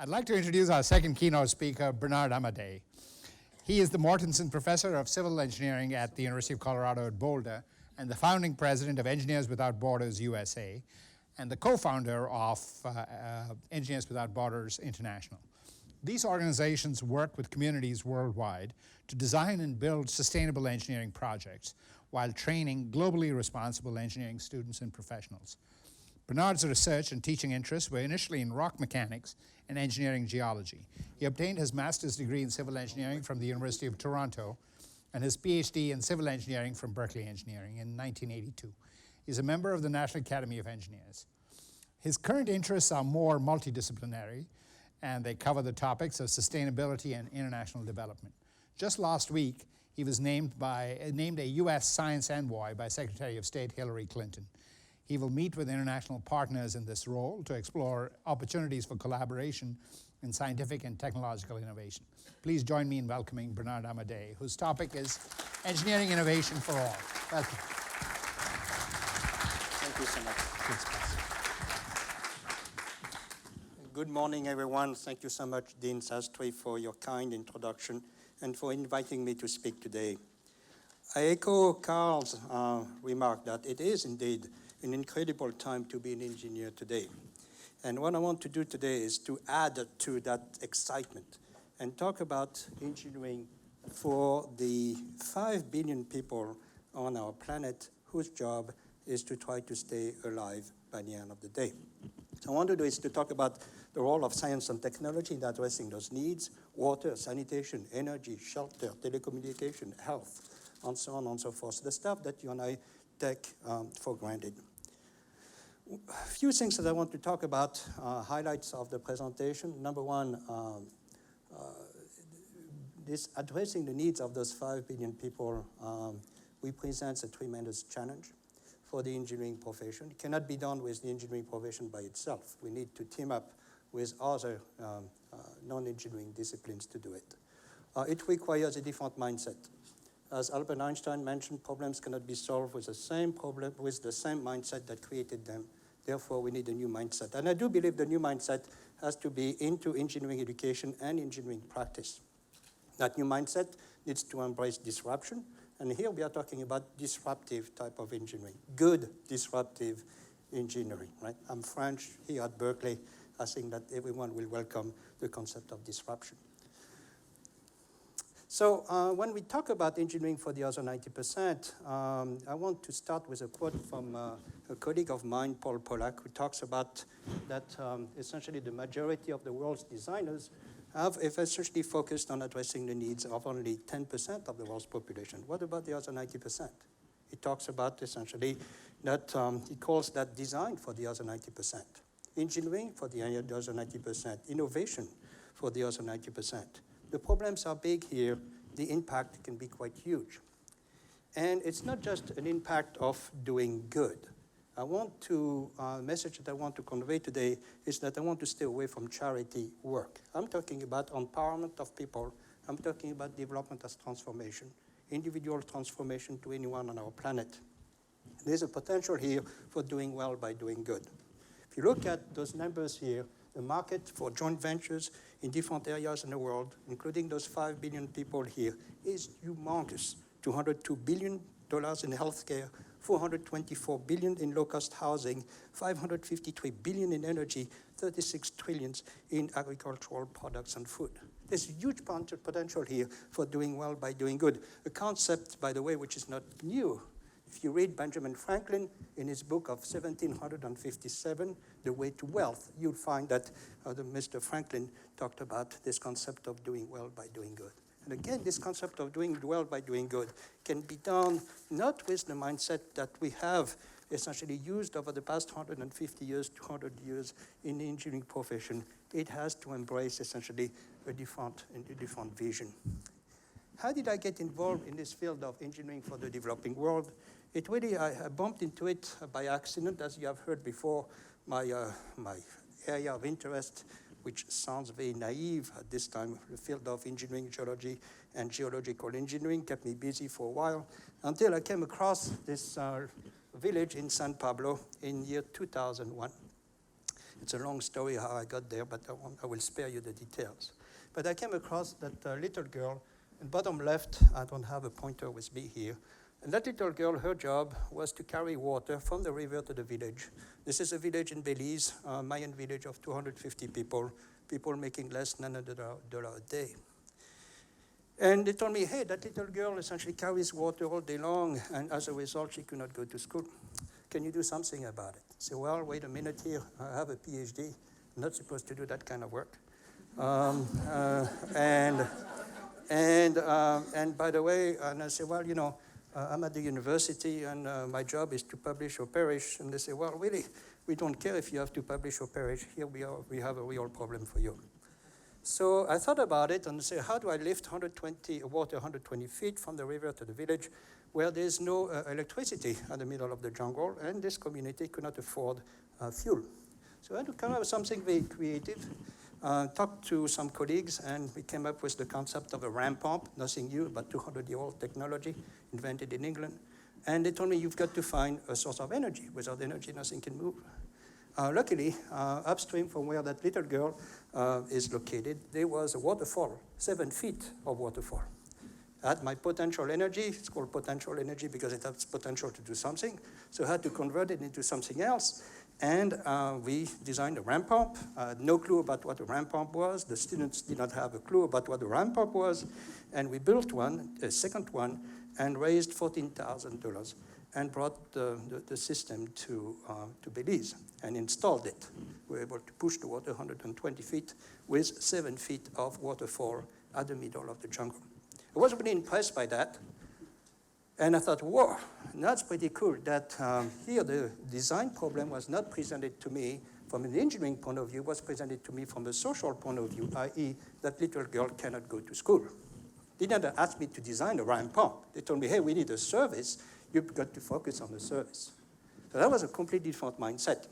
I'd like to introduce our second keynote speaker, Bernard Amadei. He is the Mortensen Professor of Civil Engineering at the University of Colorado at Boulder and the founding president of Engineers Without Borders USA and the co-founder of Engineers Without Borders International. These organizations work with communities worldwide to design and build sustainable engineering projects while training globally responsible engineering students and professionals. Bernard's research and teaching interests were initially in rock mechanics and engineering geology. He obtained his master's degree in civil engineering from the University of Toronto and his PhD in civil engineering from Berkeley Engineering in 1982. He's a member of the National Academy of Engineers. His current interests are more multidisciplinary, and they cover the topics of sustainability and international development. Just last week, he was named a U.S. Science Envoy by Secretary of State Hillary Clinton. He will meet with international partners in this role to explore opportunities for collaboration in scientific and technological innovation. Please join me in welcoming Bernard Amadei, whose topic is Engineering Innovation for All. Welcome. Thank you so much. Good morning, everyone. Thank you so much, Dean Sastry, for your kind introduction and for inviting me to speak today. I echo Carl's remark that it is indeed an incredible time to be an engineer today. And what I want to do today is to add to that excitement and talk about engineering for the 5 billion people on our planet whose job is to try to stay alive by the end of the day. So I want to do is to talk about the role of science and technology in addressing those needs: water, sanitation, energy, shelter, telecommunication, health, and so on and so forth. The stuff that you and I take for granted. A few things that I want to talk about, highlights of the presentation. Number one, this addressing the needs of those 5 billion people represents a tremendous challenge for the engineering profession. It cannot be done with the engineering profession by itself. We need to team up with other non-engineering disciplines to do it. It requires a different mindset. As Albert Einstein mentioned, problems cannot be solved with the same mindset that created them. Therefore, we need a new mindset. And I do believe the new mindset has to be into engineering education and engineering practice. That new mindset needs to embrace disruption. And here we are talking about disruptive type of engineering, good disruptive engineering, right? I'm French here at Berkeley. I think that everyone will welcome the concept of disruption. So when we talk about engineering for the other 90%, I want to start with a quote from a colleague of mine, Paul Pollack, who talks about that essentially the majority of the world's designers have essentially focused on addressing the needs of only 10% of the world's population. What about the other 90%? He talks about essentially that he calls that design for the other 90%, engineering for the other 90%, innovation for the other 90%. The problems are big here. The impact can be quite huge. And it's not just an impact of doing good. Message that I want to convey today is that I want to stay away from charity work. I'm talking about empowerment of people. I'm talking about development as transformation, individual transformation to anyone on our planet. There's a potential here for doing well by doing good. If you look at those numbers here, the market for joint ventures in different areas in the world, including those 5 billion people here, is humongous. $202 billion in healthcare, $424 billion in low-cost housing, $553 billion in energy, $36 trillion in agricultural products and food. There's a huge potential here for doing well by doing good. A concept, by the way, which is not new. If you read Benjamin Franklin in his book of 1757, The Way to Wealth, you'll find that Mr. Franklin talked about this concept of doing well by doing good. And again, this concept of doing well by doing good can be done not with the mindset that we have essentially used over the past 150 years, 200 years in the engineering profession. It has to embrace essentially a different vision. How did I get involved in this field of engineering for the developing world? I bumped into it by accident. As you have heard before, my area of interest, which sounds very naive at this time, the field of engineering, geology, and geological engineering kept me busy for a while until I came across this village in San Pablo in year 2001. It's a long story how I got there, but I will spare you the details. But I came across that little girl, in bottom left, I don't have a pointer with me here, and that little girl, her job was to carry water from the river to the village. This is a village in Belize, a Mayan village of 250 people, people making less than $100 a day. And they told me, hey, that little girl essentially carries water all day long, and as a result, she could not go to school. Can you do something about it? I said, well, wait a minute here. I have a PhD. I'm not supposed to do that kind of work. And by the way, and I said, well, you know, I'm at the university, and my job is to publish or perish. And they say, well, really, we don't care if you have to publish or perish. Here we have a real problem for you. So I thought about it and said, how do I lift water 120 feet from the river to the village where there's no electricity in the middle of the jungle, and this community could not afford fuel. So I had to come up with something very creative, talked to some colleagues, and we came up with the concept of a ram pump, nothing new, but 200-year-old technology invented in England. And they told me, you've got to find a source of energy. Without energy, nothing can move. Luckily, upstream from where that little girl is located, there was a waterfall, 7 feet of waterfall. I had my potential energy. It's called potential energy because it has potential to do something. So I had to convert it into something else. And we designed a ram pump. I had no clue about what a ram pump was. The students did not have a clue about what a ram pump was. And we built one, a second one, and raised $14,000 and brought the system to Belize and installed it. We were able to push the water 120 feet with 7 feet of waterfall at the middle of the jungle. I was really impressed by that. And I thought, whoa, that's pretty cool that here the design problem was not presented to me from an engineering point of view, was presented to me from a social point of view, i.e. that little girl cannot go to school. They didn't ask me to design a ram pump. They told me, hey, we need a service. You've got to focus on the service. So that was a completely different mindset.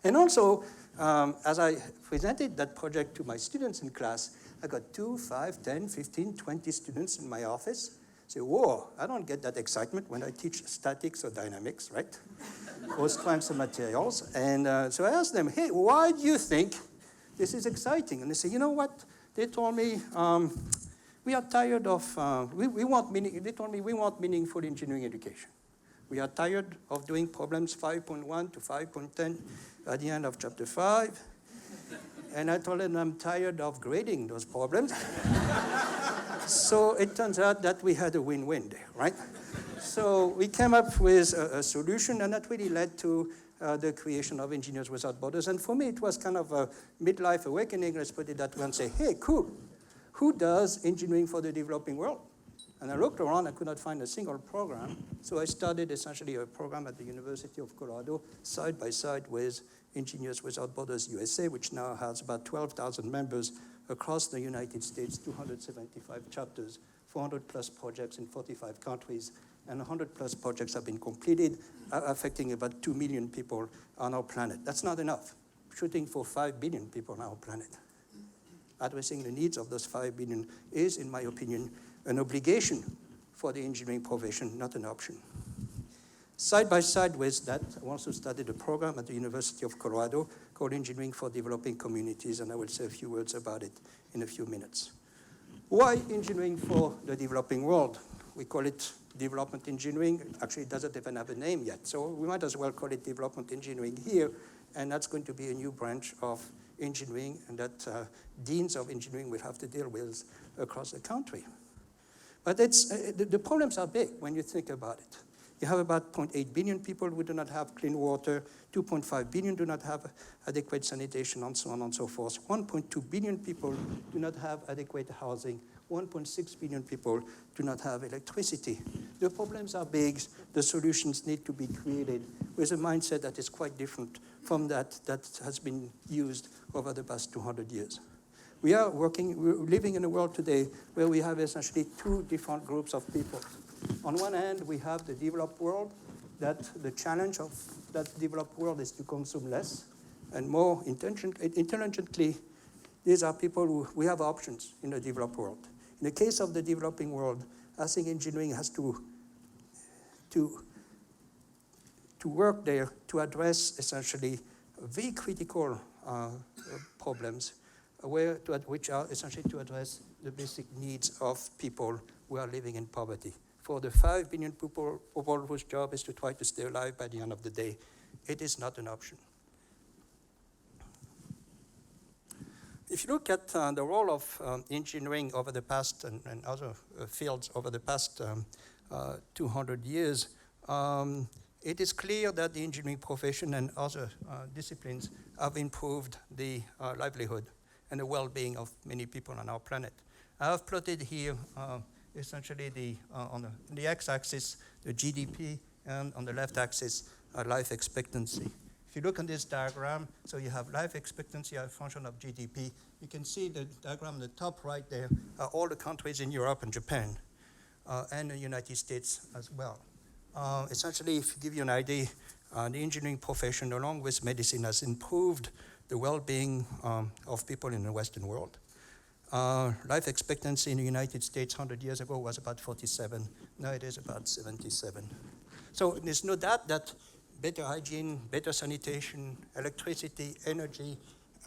And also, as I presented that project to my students in class, I got 2, 5, 10, 15, 20 students in my office. Say, whoa, I don't get that excitement when I teach statics or dynamics, right? Or strengths of materials. And so I asked them, hey, why do you think this is exciting? And they say, you know what? They told me, we are tired of, they told me we want meaningful engineering education. We are tired of doing problems 5.1 to 5.10 at the end of chapter 5. And I told them I'm tired of grading those problems. So it turns out that we had a win-win there, right? So we came up with a solution, and that really led to the creation of Engineers Without Borders. And for me, it was kind of a midlife awakening, let's put it that way, and say, hey, cool. Who does engineering for the developing world? And I looked around, I could not find a single program. So I started essentially a program at the University of Colorado, side by side with Engineers Without Borders USA, which now has about 12,000 members across the United States, 275 chapters, 400 plus projects in 45 countries, and 100 plus projects have been completed, affecting about 2 million people on our planet. That's not enough. Shooting for 5 billion people on our planet. Addressing the needs of those 5 billion is, in my opinion, an obligation for the engineering profession, not an option. Side by side with that, I also started a program at the University of Colorado called Engineering for Developing Communities, and I will say a few words about it in a few minutes. Why engineering for the developing world? We call it development engineering. Actually, it doesn't even have a name yet, so we might as well call it development engineering here, and that's going to be a new branch of engineering, and that deans of engineering will have to deal with across the country. But the problems are big when you think about it. You have about 0.8 billion people who do not have clean water, 2.5 billion do not have adequate sanitation, and so on and so forth. 1.2 billion people do not have adequate housing. 1.6 billion people do not have electricity. The problems are big. The solutions need to be created with a mindset that is quite different from that has been used over the past 200 years. We're living in a world today where we have essentially 2 different groups of people. On one hand, we have the developed world, that the challenge of that developed world is to consume less and more intelligently. These are people who we have options in the developed world. In the case of the developing world, I think engineering has to work there to address essentially very critical problems which are essentially to address the basic needs of people who are living in poverty. For the 5 billion people whose job is to try to stay alive by the end of the day, it is not an option. If you look at the role of engineering over the past and other fields over the past 200 years, it is clear that the engineering profession and other disciplines have improved the livelihood and the well-being of many people on our planet. I have plotted here essentially on the x-axis the GDP, and on the left axis life expectancy. If you look on this diagram, so you have life expectancy as a function of GDP. You can see the diagram on the top right there are all the countries in Europe and Japan, and the United States as well. Essentially, if you give you an idea, the engineering profession, along with medicine, has improved the well-being of people in the Western world. Life expectancy in the United States 100 years ago was about 47. Now it is about 77. So there's no doubt that better hygiene, better sanitation, electricity, energy,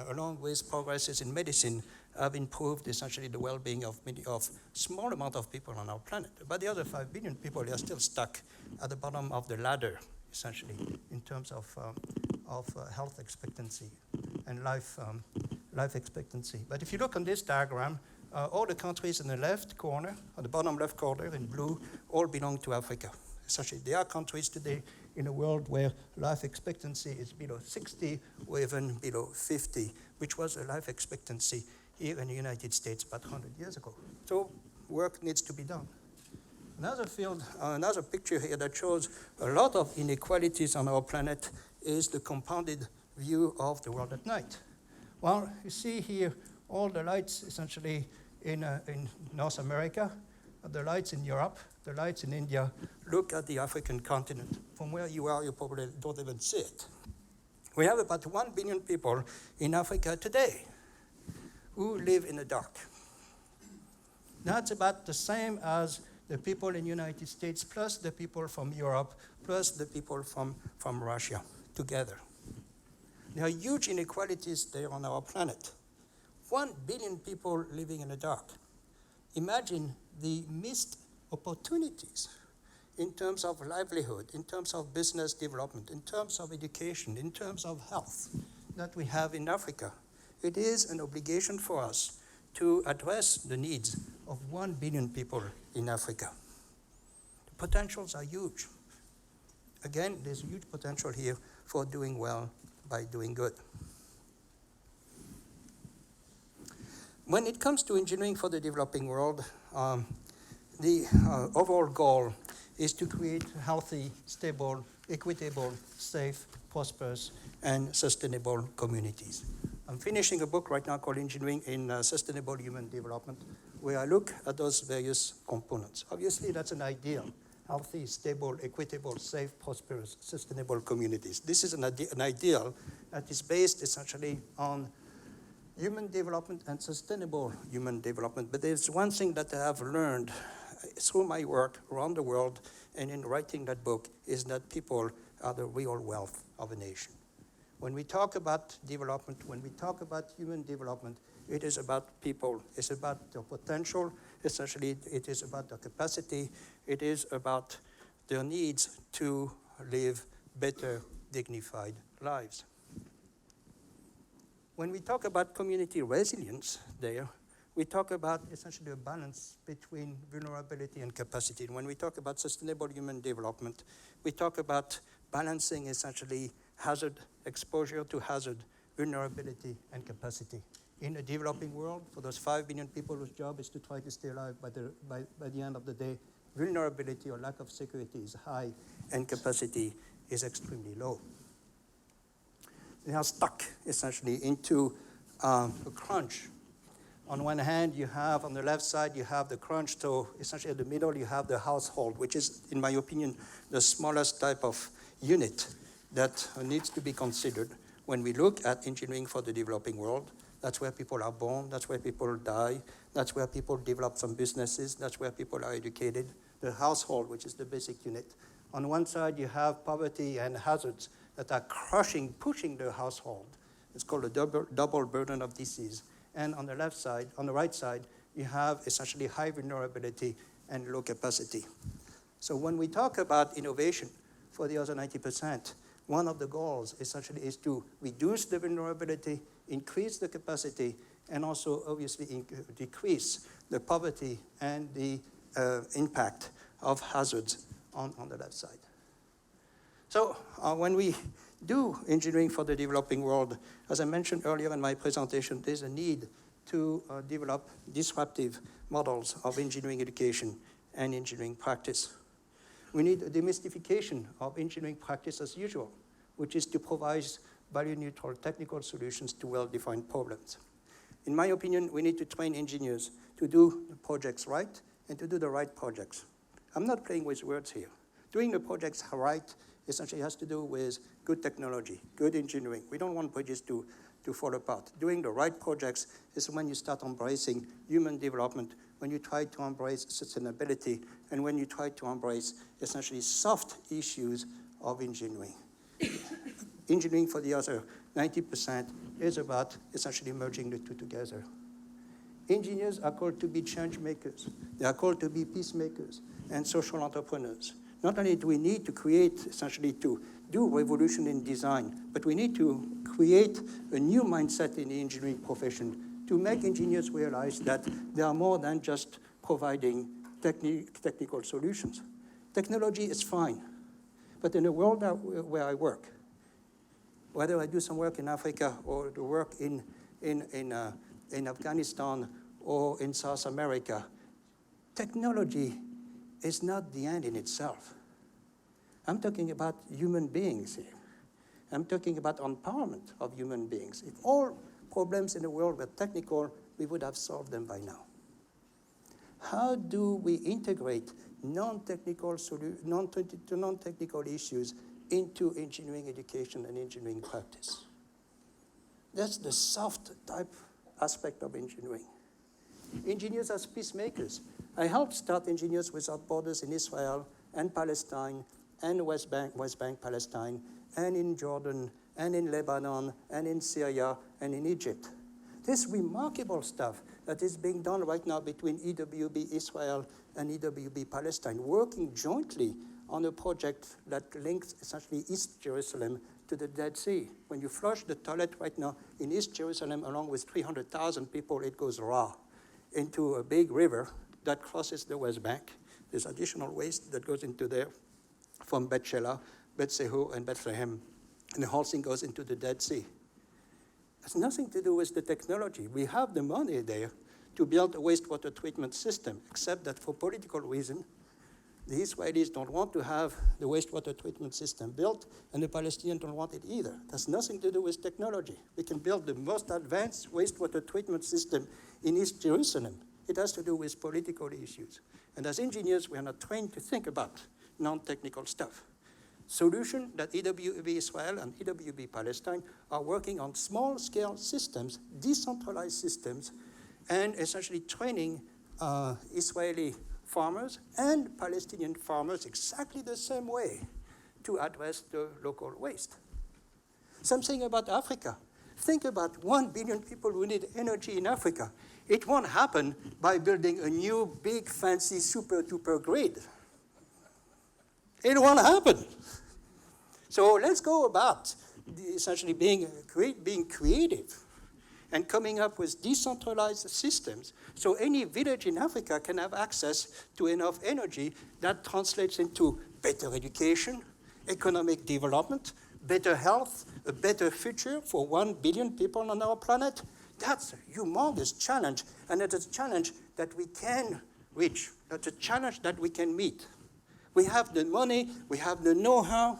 along with progresses in medicine, have improved essentially the well-being of small amount of people on our planet. But the other 5 billion people are still stuck at the bottom of the ladder, essentially, in terms of health expectancy and life expectancy. But if you look on this diagram, all the countries in the left corner, on the bottom left corner in blue, all belong to Africa. Essentially, there are countries today in a world where life expectancy is below 60 or even below 50, which was a life expectancy here in the United States about 100 years ago. So work needs to be done. Another picture here that shows a lot of inequalities on our planet is the compounded view of the world at night. Well, you see here all the lights essentially in North America, the lights in Europe, the lights in India. Look at the African continent. From where you are, you probably don't even see it. We have about 1 billion people in Africa today who live in the dark. That's about the same as the people in the United States, plus the people from Europe, plus the people from Russia together. There are huge inequalities there on our planet. 1 billion people living in the dark. Imagine the missed opportunities in terms of livelihood, in terms of business development, in terms of education, in terms of health that we have in Africa. It is an obligation for us to address the needs of 1 billion people in Africa. The potentials are huge. Again, there's huge potential here for doing well by doing good. When it comes to engineering for the developing world, the overall goal is to create healthy, stable, equitable, safe, prosperous, and sustainable communities. I'm finishing a book right now called Engineering in Sustainable Human Development, where I look at those various components. Obviously, that's an ideal. Healthy, stable, equitable, safe, prosperous, sustainable communities. This is an ideal that is based essentially on human development and sustainable human development. But there's one thing that I have learned through my work around the world and in writing that book is that people are the real wealth of a nation. When we talk about development, when we talk about human development, it is about people. It's about their potential. Essentially, it is about their capacity. It is about their needs to live better, dignified lives. When we talk about community resilience there, we talk about essentially a balance between vulnerability and capacity. And when we talk about sustainable human development, we talk about balancing essentially hazard, exposure to hazard, vulnerability, and capacity. In a developing world, for those 5 billion people whose job is to try to stay alive by the end of the day, vulnerability or lack of security is high, and capacity is extremely low. They are stuck, essentially, into a crunch. On one hand, you have, on the left side, you have the crunch, so essentially in the middle, you have the household, which is, in my opinion, the smallest type of unit that needs to be considered when we look at engineering for the developing world. That's where people are born, that's where people die, that's where people develop some businesses, that's where people are educated. The household, which is the basic unit. On one side, you have poverty and hazards, that are pushing the household. It's called a double burden of disease. And on the left side, on the right side, you have essentially high vulnerability and low capacity. So when we talk about innovation for the other 90%, one of the goals essentially is to reduce the vulnerability, increase the capacity, and also obviously decrease the poverty and the impact of hazards on the left side. So when we do engineering for the developing world, as I mentioned earlier in my presentation, there's a need to develop disruptive models of engineering education and engineering practice. We need a demystification of engineering practice as usual, which is to provide value-neutral technical solutions to well-defined problems. In my opinion, we need to train engineers to do the projects right and to do the right projects. I'm not playing with words here. Doing the projects right essentially has to do with good technology, good engineering. We don't want projects to fall apart. Doing the right projects is when you start embracing human development, when you try to embrace sustainability, and when you try to embrace essentially soft issues of engineering. Engineering for the other 90% is about essentially merging the two together. Engineers are called to be change makers. They are called to be peacemakers and social entrepreneurs. Not only do we need to create, essentially to do revolution in design, but we need to create a new mindset in the engineering profession to make engineers realize that they are more than just providing technical solutions. Technology is fine, but in the world where I work, whether I do some work in Africa or the work in Afghanistan or in South America, technology is not the end in itself. I'm talking about human beings here. I'm talking about empowerment of human beings. If all problems in the world were technical, we would have solved them by now. How do we integrate non-technical issues into engineering education and engineering practice? That's the soft type aspect of engineering. Engineers as peacemakers. I helped start Engineers Without Borders in Israel and Palestine and West Bank, Palestine, and in Jordan, and in Lebanon, and in Syria, and in Egypt. This remarkable stuff that is being done right now between EWB Israel and EWB Palestine, working jointly on a project that links essentially East Jerusalem to the Dead Sea. When you flush the toilet right now in East Jerusalem, along with 300,000 people, it goes raw into a big river that crosses the West Bank. There's additional waste that goes into there from Bet Shelah, Bet Sehu, and Bethlehem. And the whole thing goes into the Dead Sea. It has nothing to do with the technology. We have the money there to build a wastewater treatment system, except that for political reasons, the Israelis don't want to have the wastewater treatment system built, and the Palestinians don't want it either. It has nothing to do with technology. We can build the most advanced wastewater treatment system in East Jerusalem. It has to do with political issues. And as engineers, we are not trained to think about non-technical stuff. Solution that EWB Israel and EWB Palestine are working on small-scale systems, decentralized systems, and essentially training Israeli farmers and Palestinian farmers exactly the same way to address the local waste. Something about Africa. Think about 1 billion people who need energy in Africa. It won't happen by building a new, big, fancy, super-duper grid. It won't happen. So let's go about essentially being creative and coming up with decentralized systems so any village in Africa can have access to enough energy that translates into better education, economic development, better health, a better future for 1 billion people on our planet. That's a humongous challenge, and it's a challenge that we can reach. That's a challenge that we can meet. We have the money, we have the know-how,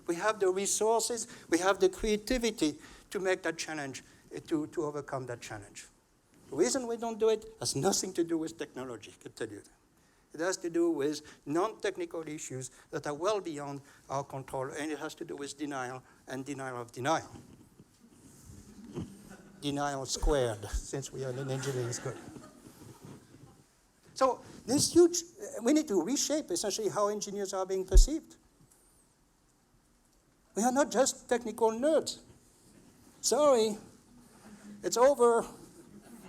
we have the resources, we have the creativity to make that challenge, to overcome that challenge. The reason we don't do it has nothing to do with technology, I can tell you that. It has to do with non-technical issues that are well beyond our control, and it has to do with denial and denial of denial. Denial squared, since we are in engineering school. So this huge, we need to reshape essentially how engineers are being perceived. We are not just technical nerds. Sorry, it's over.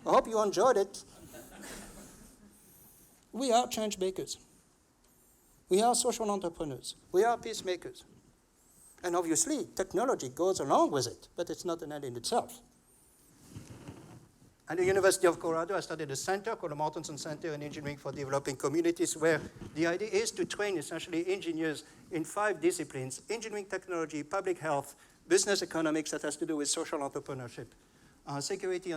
I hope you enjoyed it. We are change makers. We are social entrepreneurs. We are peacemakers. And obviously, technology goes along with it, but it's not an end in itself. At the University of Colorado, I started a center called the Mortensen Center in Engineering for Developing Communities, where the idea is to train essentially engineers in 5 disciplines: engineering technology, public health, business economics that has to do with social entrepreneurship, security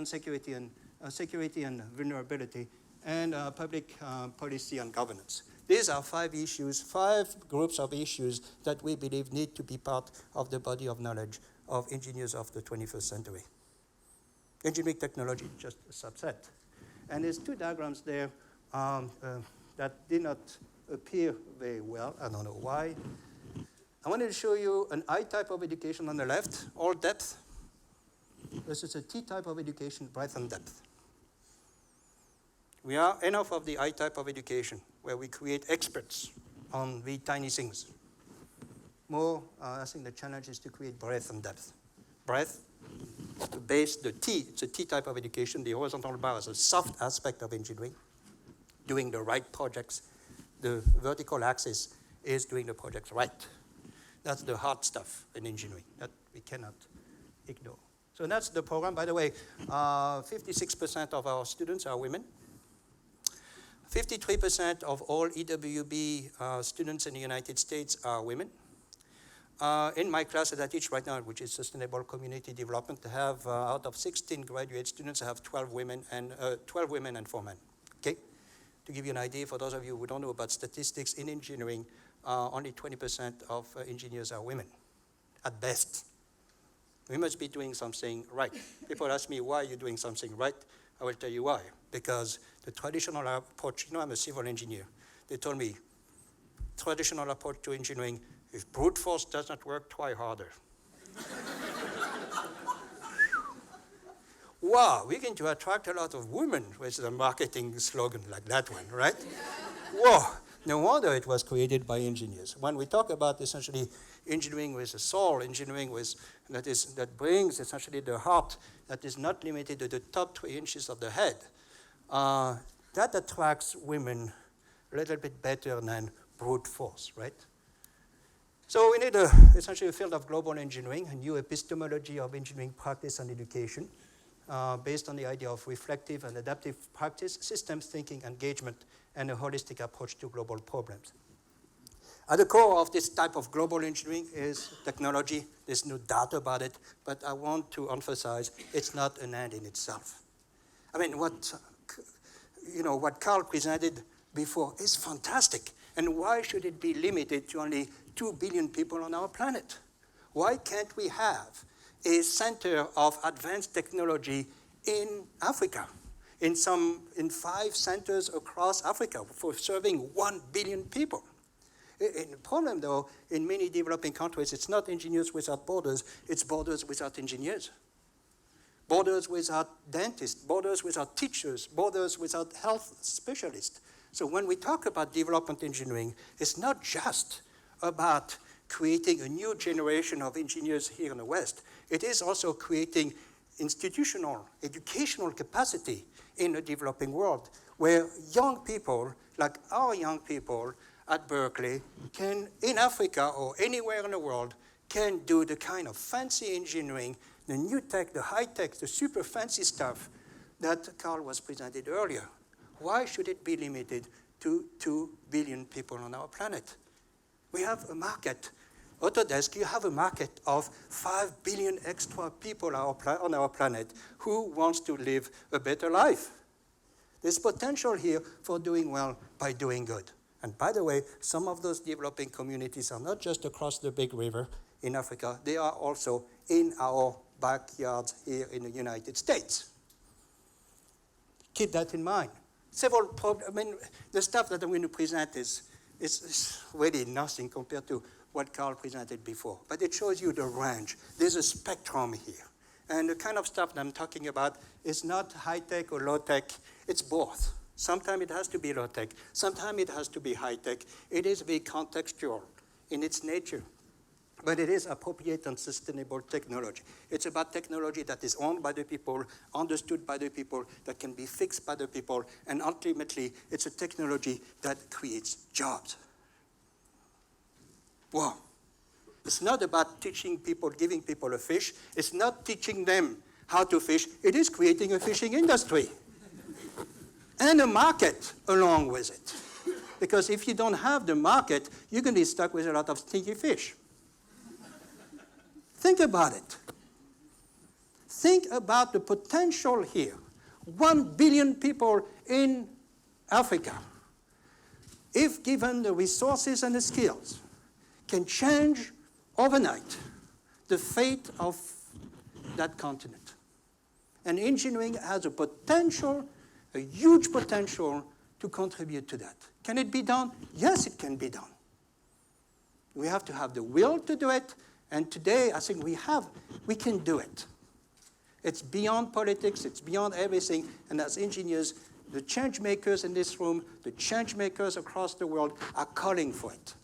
and vulnerability, and public policy and governance. These are 5 issues, 5 groups of issues that we believe need to be part of the body of knowledge of engineers of the 21st century. Engineering technology, just a subset. And there's 2 diagrams there that did not appear very well. I don't know why. I wanted to show you an I type of education on the left, all depth. This is a T type of education, breadth and depth. We are enough of the I type of education, where we create experts on the tiny things. More, I think the challenge is to create breadth and depth. Breadth, the base, the T, it's a T type of education. The horizontal bar is a soft aspect of engineering, doing the right projects. The vertical axis is doing the projects right. That's the hard stuff in engineering that we cannot ignore. So that's the program. By the way, 56% of our students are women. 53% of all EWB students in the United States are women. In my class that I teach right now, which is Sustainable Community Development, I have out of 16 graduate students, I have 12 women and 4 men. Okay? To give you an idea, for those of you who don't know about statistics, in engineering, only 20% of engineers are women, at best. We must be doing something right. People ask me, why are you doing something right? I will tell you why. Because the traditional approach, I'm a civil engineer. They told me, traditional approach to engineering, if brute force does not work, try harder. Wow, we're going to attract a lot of women with a marketing slogan like that one, right? Whoa, no wonder it was created by engineers. When we talk about essentially engineering with a soul, engineering with that brings essentially the heart that is not limited to the top 3 inches of the head, that attracts women a little bit better than brute force, right? So we need essentially a field of global engineering, a new epistemology of engineering practice and education, based on the idea of reflective and adaptive practice, systems thinking, engagement, and a holistic approach to global problems. At the core of this type of global engineering is technology. There's no doubt about it, but I want to emphasize it's not an end in itself. I mean, what Carl presented before is fantastic. And why should it be limited to only 2 billion people on our planet? Why can't we have a center of advanced technology in Africa, in 5 centers across Africa for serving 1 billion people? The problem, though, in many developing countries, it's not engineers without borders, it's borders without engineers. Borders without dentists, borders without teachers, borders without health specialists. So when we talk about development engineering, it's not just about creating a new generation of engineers here in the West. It is also creating institutional, educational capacity in the developing world, where young people, like our young people at Berkeley, can, in Africa or anywhere in the world, can do the kind of fancy engineering, the new tech, the high tech, the super fancy stuff that Carl was presented earlier. Why should it be limited to 2 billion people on our planet? We have a market. Autodesk, you have a market of 5 billion extra people on our planet who wants to live a better life. There's potential here for doing well by doing good. And by the way, some of those developing communities are not just across the big river in Africa, they are also in our backyards here in the United States. Keep that in mind. The stuff that I'm going to present is really nothing compared to what Carl presented before. But it shows you the range. There's a spectrum here. And the kind of stuff that I'm talking about is not high-tech or low-tech. It's both. Sometimes it has to be low-tech. Sometimes it has to be high-tech. It is very contextual in its nature. but it is appropriate and sustainable technology. It's about technology that is owned by the people, understood by the people, that can be fixed by the people, and ultimately, it's a technology that creates jobs. Wow. It's not about teaching people, giving people a fish. It's not teaching them how to fish. It is creating a fishing industry and a market along with it. Because if you don't have the market, you're going to be stuck with a lot of stinky fish. Think about it. Think about the potential here. 1 billion people in Africa, if given the resources and the skills, can change overnight the fate of that continent. And engineering has a potential, a huge potential, to contribute to that. Can it be done? Yes, it can be done. We have to have the will to do it, and today I think we can do it. It's beyond politics, it's beyond everything, and as engineers, the change makers in this room, the change makers across the world are calling for it.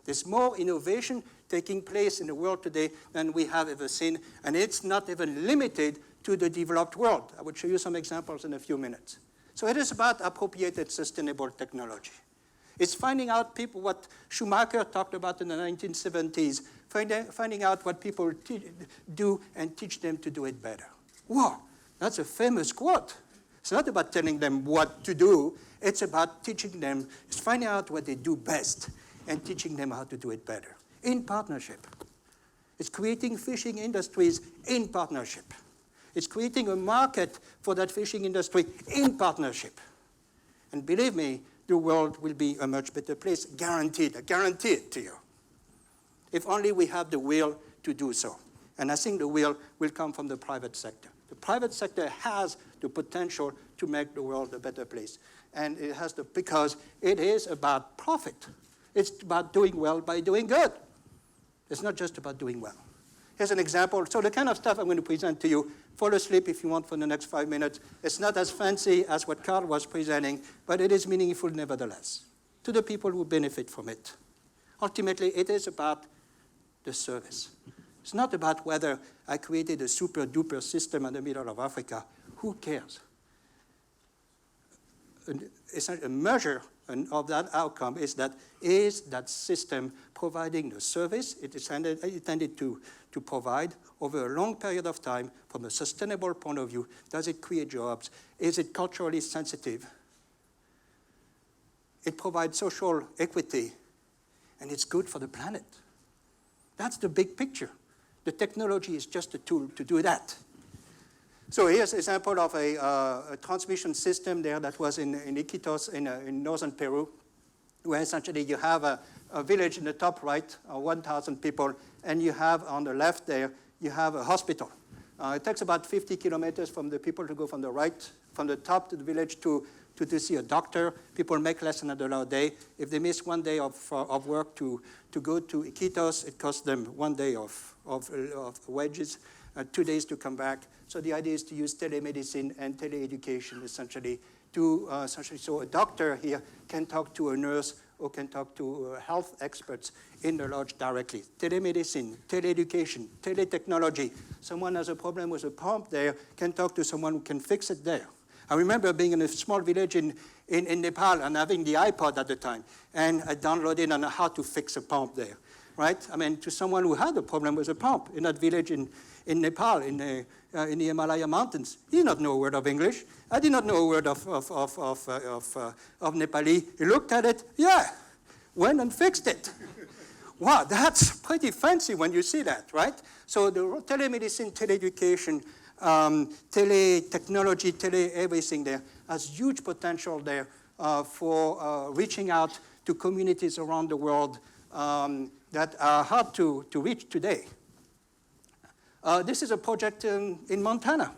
There's more innovation taking place in the world today than we have ever seen, and it's not even limited to the developed world. I will show you some examples in a few minutes. So it is about appropriated sustainable technology. It's finding out people what Schumacher talked about in the 1970s, finding out what people do and teach them to do it better. Wow, that's a famous quote. It's not about telling them what to do. It's about teaching them, it's finding out what they do best and teaching them how to do it better in partnership. It's creating fishing industries in partnership. It's creating a market for that fishing industry in partnership. And believe me, the world will be a much better place, guaranteed. I guarantee it to you. If only we have the will to do so. And I think the will come from the private sector. The private sector has the potential to make the world a better place. And it has because it is about profit. It's about doing well by doing good. It's not just about doing well. Here's an example. So the kind of stuff I'm going to present to you, fall asleep if you want for the next 5 minutes. It's not as fancy as what Carl was presenting, but it is meaningful nevertheless to the people who benefit from it. Ultimately, it is about the service. It's not about whether I created a super-duper system in the middle of Africa. Who cares? A measure of that outcome is that system providing the service it is intended to provide over a long period of time from a sustainable point of view? Does it create jobs? Is it culturally sensitive? It provides social equity, and it's good for the planet. That's the big picture. The technology is just a tool to do that. So here's an example of a transmission system there that was in Iquitos in northern Peru, where essentially you have a village in the top right, 1,000 people, and you have on the left there, you have a hospital. It takes about 50 kilometers from the people to go from the top to the village to see a doctor. People make less than $1 a day. If they miss 1 day of work to go to Iquitos, it costs them 1 day of wages, 2 days to come back. So the idea is to use telemedicine and teleeducation essentially so a doctor here can talk to a nurse or can talk to health experts in the lodge directly. Telemedicine, teleeducation, teletechnology. Someone has a problem with a pump there, can talk to someone who can fix it there. I remember being in a small village in Nepal and having the iPod at the time, and I downloaded on how to fix a pump there, right? I mean, to someone who had a problem with a pump in that village in Nepal, in the Himalaya mountains. He did not know a word of English. I did not know a word of Nepali. He looked at it, went and fixed it. Wow, that's pretty fancy when you see that, right? So the telemedicine, teleeducation, tele-technology, tele-everything there has huge potential there for reaching out to communities around the world that are hard to reach today. This is a project in Montana.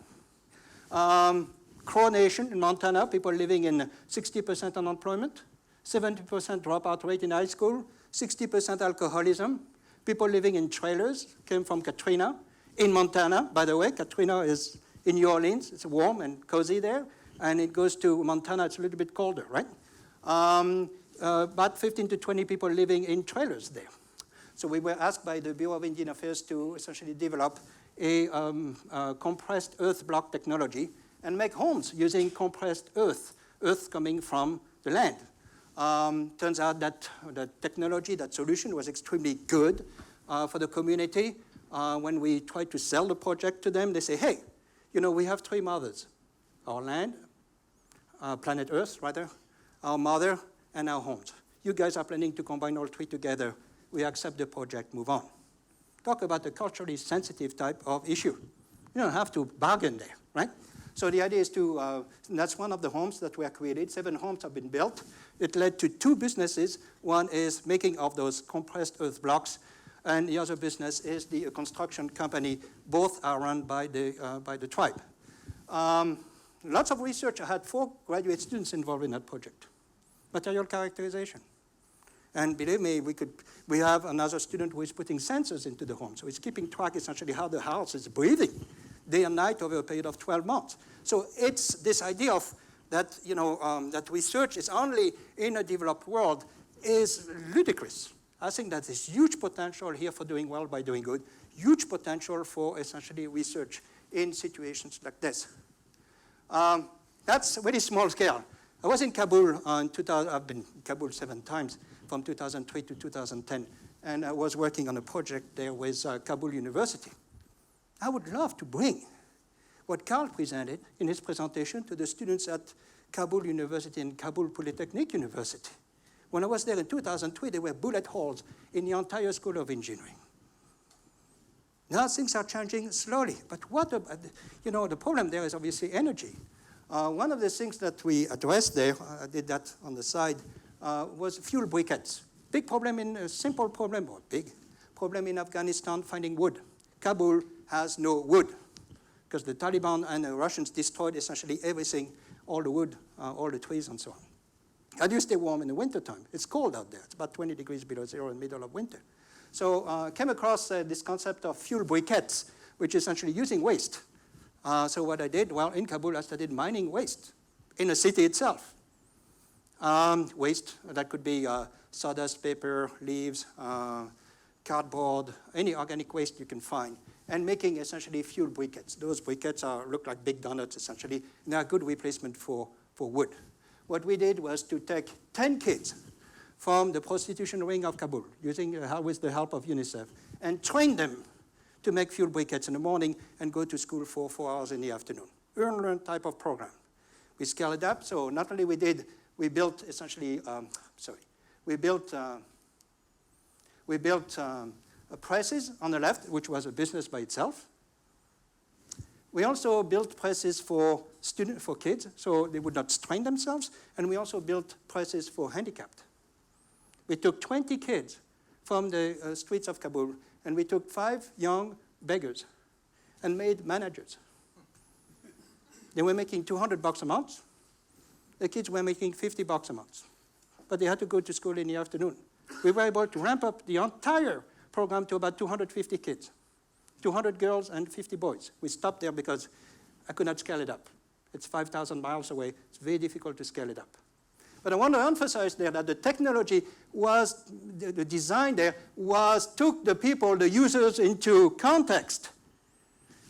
Crow Nation in Montana, people living in 60% unemployment, 70% dropout rate in high school, 60% alcoholism, people living in trailers, came from Katrina. In Montana, by the way, Katrina is in New Orleans. It's warm and cozy there. And it goes to Montana, it's a little bit colder, right? About 15 to 20 people living in trailers there. So we were asked by the Bureau of Indian Affairs to essentially develop a compressed earth block technology and make homes using compressed earth coming from the land. Turns out that the technology, that solution was extremely good for the community. When we tried to sell the project to them, they say, hey, you know, we have three mothers: our land, planet Earth, rather, our mother, and our homes. You guys are planning to combine all three together. We accept the project, move on. Talk about a culturally sensitive type of issue. You don't have to bargain there, right? So the idea is to, that's one of the homes that were created. 7 homes have been built. It led to 2 businesses. One is making of those compressed earth blocks, and the other business is the construction company. Both are run by the tribe. Lots of research. I had 4 graduate students involved in that project. Material characterization. And believe me, we have another student who is putting sensors into the home. So it's keeping track essentially how the house is breathing day and night over a period of 12 months. So it's this idea of that, you know, that research is only in a developed world is ludicrous. I think that there's huge potential here for doing well by doing good, huge potential for essentially research in situations like this. That's very small scale. I was in Kabul in 2000. I've been in Kabul 7 times from 2003 to 2010, and I was working on a project there with Kabul University. I would love to bring what Carl presented in his presentation to the students at Kabul University and Kabul Polytechnic University. When I was there in 2003, there were bullet holes in the entire School of Engineering. Now things are changing slowly, but what about, you know, the problem there is obviously energy. One of the things that we addressed there, I did that on the side, was fuel briquettes. Big problem a simple problem, or big problem in Afghanistan, finding wood. Kabul has no wood because the Taliban and the Russians destroyed essentially everything, all the wood, all the trees and so on. How do you stay warm in the wintertime? It's cold out there. It's about 20 degrees below zero in the middle of winter. So came across this concept of fuel briquettes, which is essentially using waste. So what I did, well, in Kabul, I started mining waste in the city itself. Waste, that could be sawdust, paper, leaves, cardboard, any organic waste you can find, and making essentially fuel briquettes. Those briquettes look like big donuts, essentially, and they are a good replacement for wood. What we did was to take 10 kids from the prostitution ring of Kabul, with the help of UNICEF, and train them to make fuel briquettes in the morning and go to school for 4 hours in the afternoon. Earn-learn type of program. We scaled it up, so not only we built essentially, presses on the left, which was a business by itself. We also built presses for kids, so they would not strain themselves, and we also built presses for handicapped. We took 20 kids from the streets of Kabul, and we took 5 young beggars and made managers. They were making $200 a month. The kids were making $50 a month, but they had to go to school in the afternoon. We were able to ramp up the entire program to about 250 kids, 200 girls and 50 boys. We stopped there because I could not scale it up. It's 5,000 miles away. It's very difficult to scale it up. But I want to emphasize there that the technology was, the design there took the people, the users, into context.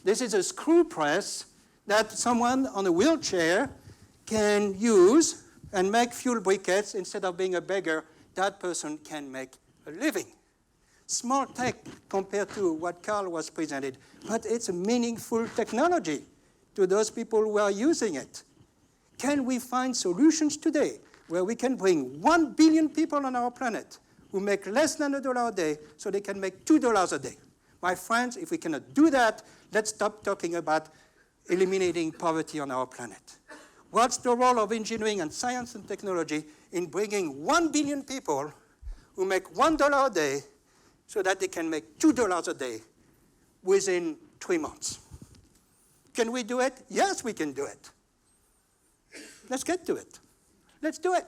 This is a screw press that someone on a wheelchair can use and make fuel briquettes. Instead of being a beggar, that person can make a living. Small tech compared to what Carl was presented, but it's a meaningful technology to those people who are using it. Can we find solutions today where we can bring 1 billion people on our planet who make less than $1 a day so they can make $2 a day? My friends, if we cannot do that, let's stop talking about eliminating poverty on our planet. What's the role of engineering and science and technology in bringing 1 billion people who make $1 a day so that they can make $2 a day within 3 months? Can we do it? Yes, we can do it. Let's get to it. Let's do it.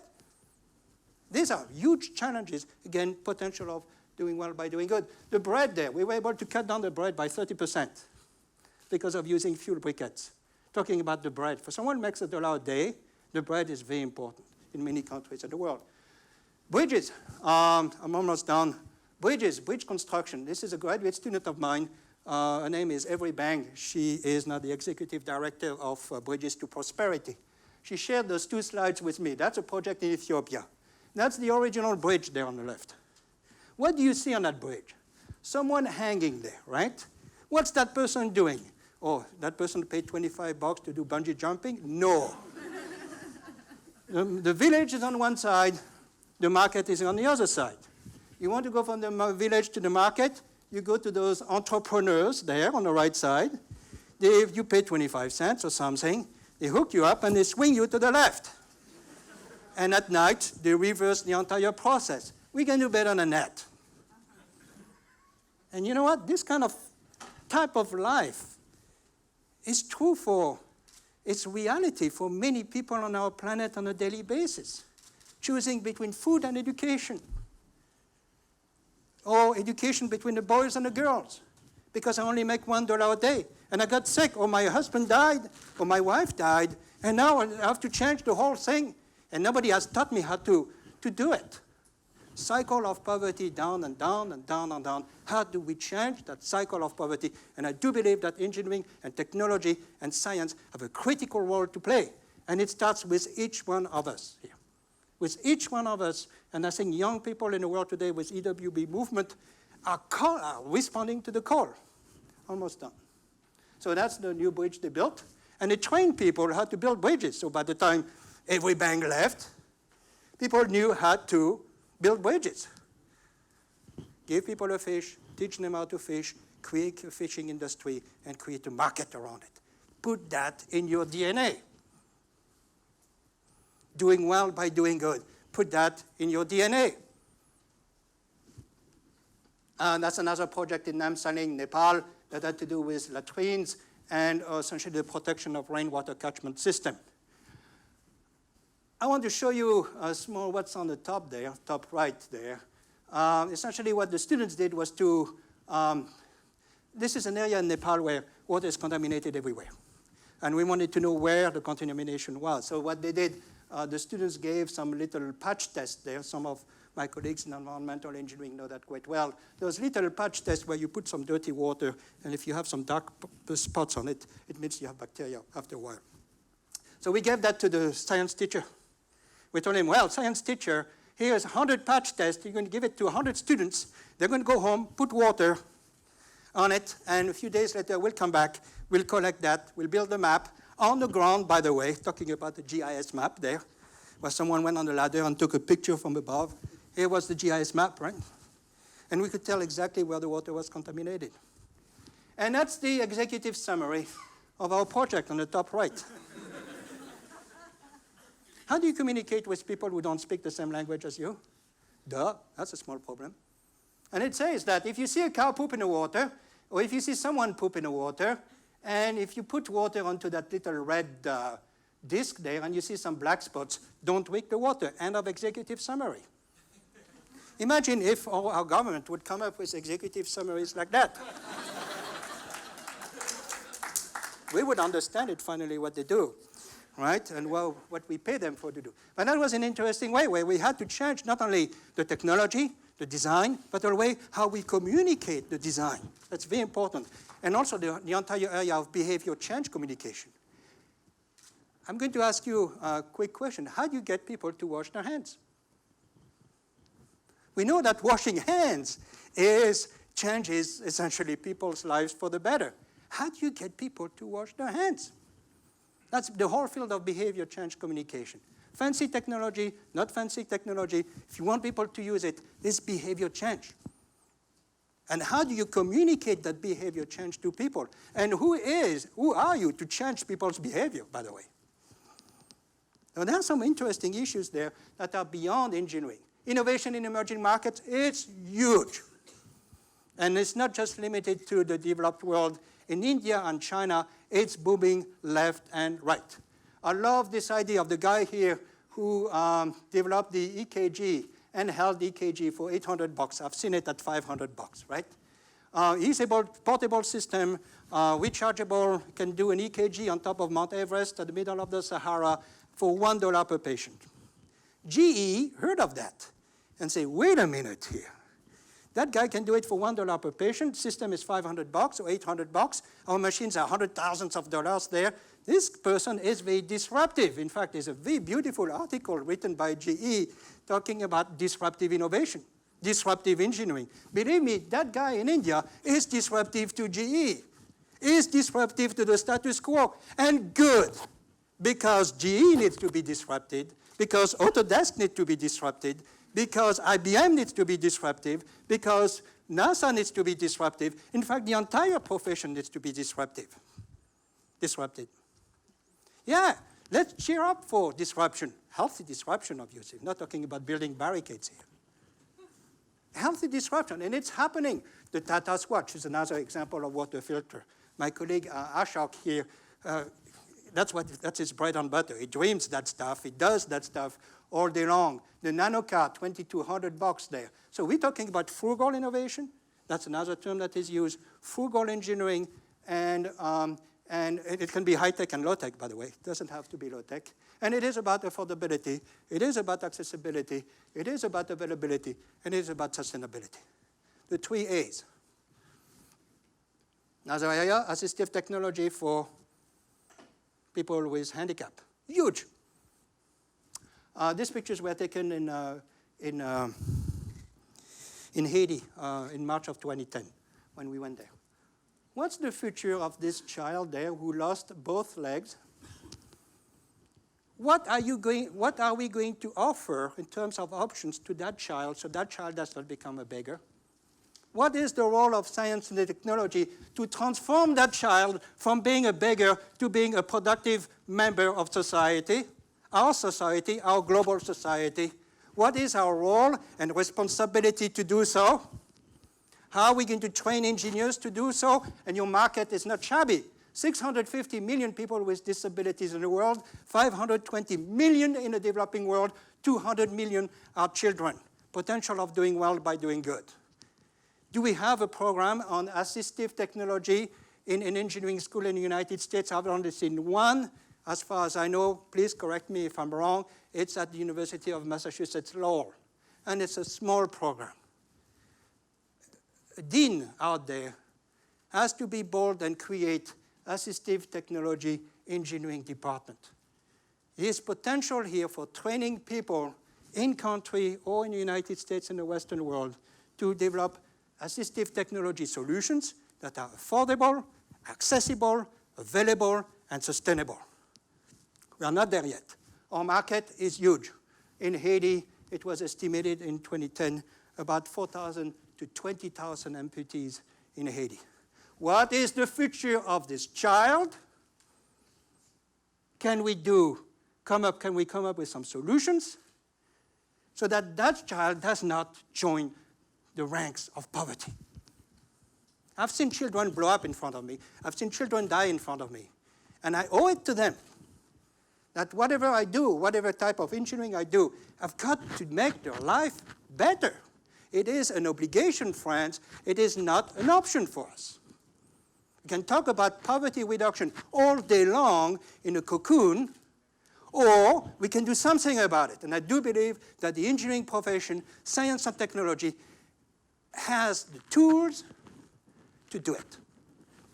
These are huge challenges. Again, potential of doing well by doing good. The bread there, we were able to cut down the bread by 30% because of using fuel briquettes. Talking about the bread. For someone who makes $1 a day, the bread is very important in many countries in the world. Bridges. I'm almost done. Bridges, bridge construction. This is a graduate student of mine. Her name is Avery Bang. She is now the executive director of Bridges to Prosperity. She shared those 2 slides with me. That's a project in Ethiopia. That's the original bridge there on the left. What do you see on that bridge? Someone hanging there, right? What's that person doing? Oh, that person paid $25 to do bungee jumping? No. The village is on one side, the market is on the other side. You want to go from the village to the market, you go to those entrepreneurs there on the right side. You pay 25 cents or something, they hook you up and they swing you to the left. And at night, they reverse the entire process. We can do better than that. And you know what? This kind of type of life is true for, it's reality for many people on our planet on a daily basis, choosing between food and education, or education between the boys and the girls, because I only make $1 a day, and I got sick, or my husband died, or my wife died, and now I have to change the whole thing, and nobody has taught me how to do it. Cycle of poverty, down and down and down and down. How do we change that cycle of poverty? And I do believe that engineering and technology and science have a critical role to play. And it starts with each one of us here. With each one of us, and I think young people in the world today with EWB movement are responding to the call. Almost done. So that's the new bridge they built. And they trained people how to build bridges. So by the time Avery Bang left, people knew how to build bridges. Give people a fish, teach them how to fish, create a fishing industry, and create a market around it. Put that in your DNA. Doing well by doing good. Put that in your DNA. And that's another project in Namsaling, Nepal, that had to do with latrines and essentially the protection of rainwater catchment system. I want to show you a small what's on the top there, top right there. Essentially what the students did was to, this is an area in Nepal where water is contaminated everywhere. And we wanted to know where the contamination was. So what they did, the students gave some little patch tests there. Some of my colleagues in environmental engineering know that quite well. Those little patch tests where you put some dirty water, and if you have some dark spots on it, it means you have bacteria after a while. So we gave that to the science teacher. We told him, well, science teacher, here's 100 patch tests. You're going to give it to 100 students. They're going to go home, put water on it, and a few days later, we'll come back. We'll collect that. We'll build a map. On the ground, by the way, talking about the GIS map there, where someone went on the ladder and took a picture from above. Here was the GIS map, right? And we could tell exactly where the water was contaminated. And that's the executive summary of our project on the top right. How do you communicate with people who don't speak the same language as you? Duh, that's a small problem. And it says that if you see a cow poop in the water, or if you see someone poop in the water, and if you put water onto that little red disc there and you see some black spots, don't drink the water. End of executive summary. Imagine if our government would come up with executive summaries like that. We would understand it finally what they do. Right, and well, what we pay them for to do. But that was an interesting way where we had to change not only the technology, the design, but the way how we communicate the design. That's very important. And also the entire area of behavior change communication. I'm going to ask you a quick question. How do you get people to wash their hands? We know that washing hands changes essentially people's lives for the better. How do you get people to wash their hands? That's the whole field of behavior change communication. Fancy technology, not fancy technology. If you want people to use it, this behavior change. And how do you communicate that behavior change to people? And who are you to change people's behavior, by the way? Now, there are some interesting issues there that are beyond engineering. Innovation in emerging markets, it's huge. And it's not just limited to the developed world. In India and China, it's booming left and right. I love this idea of the guy here who developed the EKG and held EKG for $800. I've seen it at $500, right? He's a portable system, rechargeable, can do an EKG on top of Mount Everest at the middle of the Sahara for $1 per patient. GE heard of that and say, wait a minute here. That guy can do it for $1 per patient. System is $500 or $800. Our machines are hundred thousands of dollars there. This person is very disruptive. In fact, there's a very beautiful article written by GE talking about disruptive innovation, disruptive engineering. Believe me, that guy in India is disruptive to GE, is disruptive to the status quo, and good, because GE needs to be disrupted, because Autodesk needs to be disrupted, because IBM needs to be disruptive, because NASA needs to be disruptive. In fact, the entire profession needs to be disrupted. Yeah, let's cheer up for disruption. Healthy disruption, obviously. I'm not talking about building barricades here. Healthy disruption, and it's happening. The Tata Squatch is another example of water filter. My colleague Ashok here, that's his bread and butter. He dreams that stuff. He does that stuff all day long. The nano car, $2,200 there. So we're talking about frugal innovation. That's another term that is used. Frugal engineering, and it can be high-tech and low-tech, by the way. It doesn't have to be low-tech. And it is about affordability. It is about accessibility. It is about availability. And it is about sustainability. The 3 A's. Another area, assistive technology for people with handicap. Huge. These pictures were taken in Haiti in March of 2010 when we went there. What's the future of this child there who lost both legs? What are we going to offer in terms of options to that child so that child does not become a beggar? What is the role of science and technology to transform that child from being a beggar to being a productive member of society, our global society? What is our role and responsibility to do so? How are we going to train engineers to do so? And your market is not shabby. 650 million people with disabilities in the world, 520 million in the developing world, 200 million are children. Potential of doing well by doing good. Do we have a program on assistive technology in an engineering school in the United States? I've only seen one. As far as I know, please correct me if I'm wrong, it's at the University of Massachusetts Lowell. And it's a small program. A dean out there has to be bold and create assistive technology engineering department. There is potential here for training people in country or in the United States and the Western world to develop assistive technology solutions that are affordable, accessible, available, and sustainable. We are not there yet. Our market is huge. In Haiti, it was estimated in 2010 about 4,000 to 20,000 amputees in Haiti. What is the future of this child? Can we come up with some solutions so that that child does not join the ranks of poverty? I've seen children blow up in front of me. I've seen children die in front of me. And I owe it to them that whatever I do, whatever type of engineering I do, I've got to make their life better. It is an obligation, friends. It is not an option for us. We can talk about poverty reduction all day long in a cocoon, or we can do something about it. And I do believe that the engineering profession, science and technology, has the tools to do it,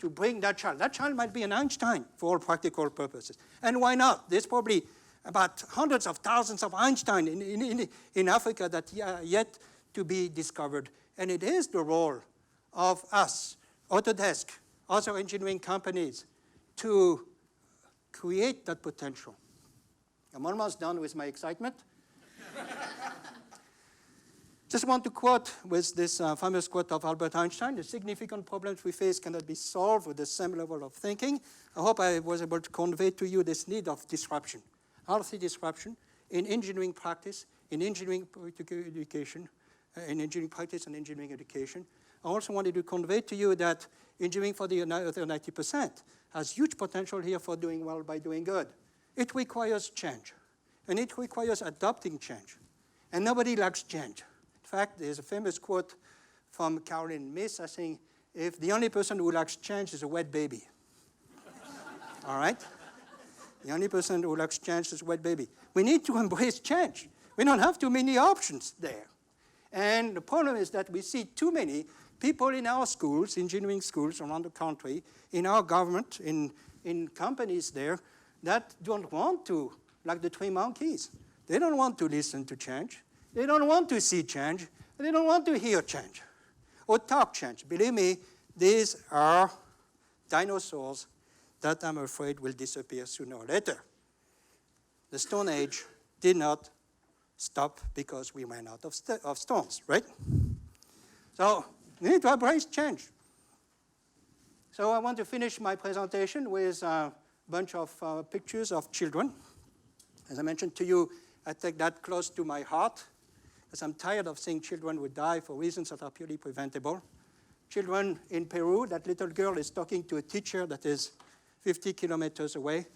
to bring that child. That child might be an Einstein for all practical purposes. And why not? There's probably about hundreds of thousands of Einstein in Africa that are yet to be discovered. And it is the role of us, Autodesk, other engineering companies, to create that potential. I'm almost done with my excitement. Just want to quote with this famous quote of Albert Einstein: the significant problems we face cannot be solved with the same level of thinking. I hope I was able to convey to you this need of disruption, healthy disruption in engineering practice, in engineering education, in engineering practice and engineering education. I also wanted to convey to you that engineering for the other 90% has huge potential here for doing well by doing good. It requires change, and it requires adopting change. And nobody likes change. In fact, there's a famous quote from Caroline Myss, I think, if the only person who likes change is a wet baby. All right? The only person who likes change is a wet baby. We need to embrace change. We don't have too many options there. And the problem is that we see too many people in our schools, engineering schools around the country, in our government, in companies there, that don't want to, like the three monkeys. They don't want to listen to change. They don't want to see change. They don't want to hear change or talk change. Believe me, these are dinosaurs that I'm afraid will disappear sooner or later. The Stone Age did not stop because we ran out of stones, right? So we need to embrace change. So I want to finish my presentation with a bunch of pictures of children. As I mentioned to you, I take that close to my heart, because I'm tired of seeing children who die for reasons that are purely preventable. Children in Peru, that little girl is talking to a teacher that is 50 kilometers away.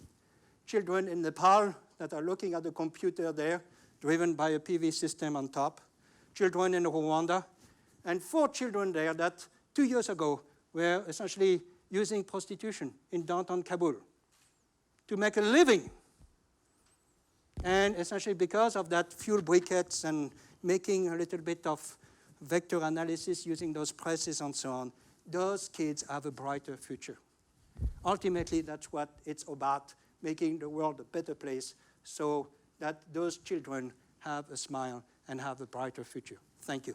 Children in Nepal that are looking at the computer there, driven by a PV system on top. Children in Rwanda. And 4 children there that 2 years ago were essentially using prostitution in downtown Kabul to make a living. And essentially because of that fuel briquettes and making a little bit of vector analysis using those presses and so on, those kids have a brighter future. Ultimately, that's what it's about, making the world a better place so that those children have a smile and have a brighter future. Thank you.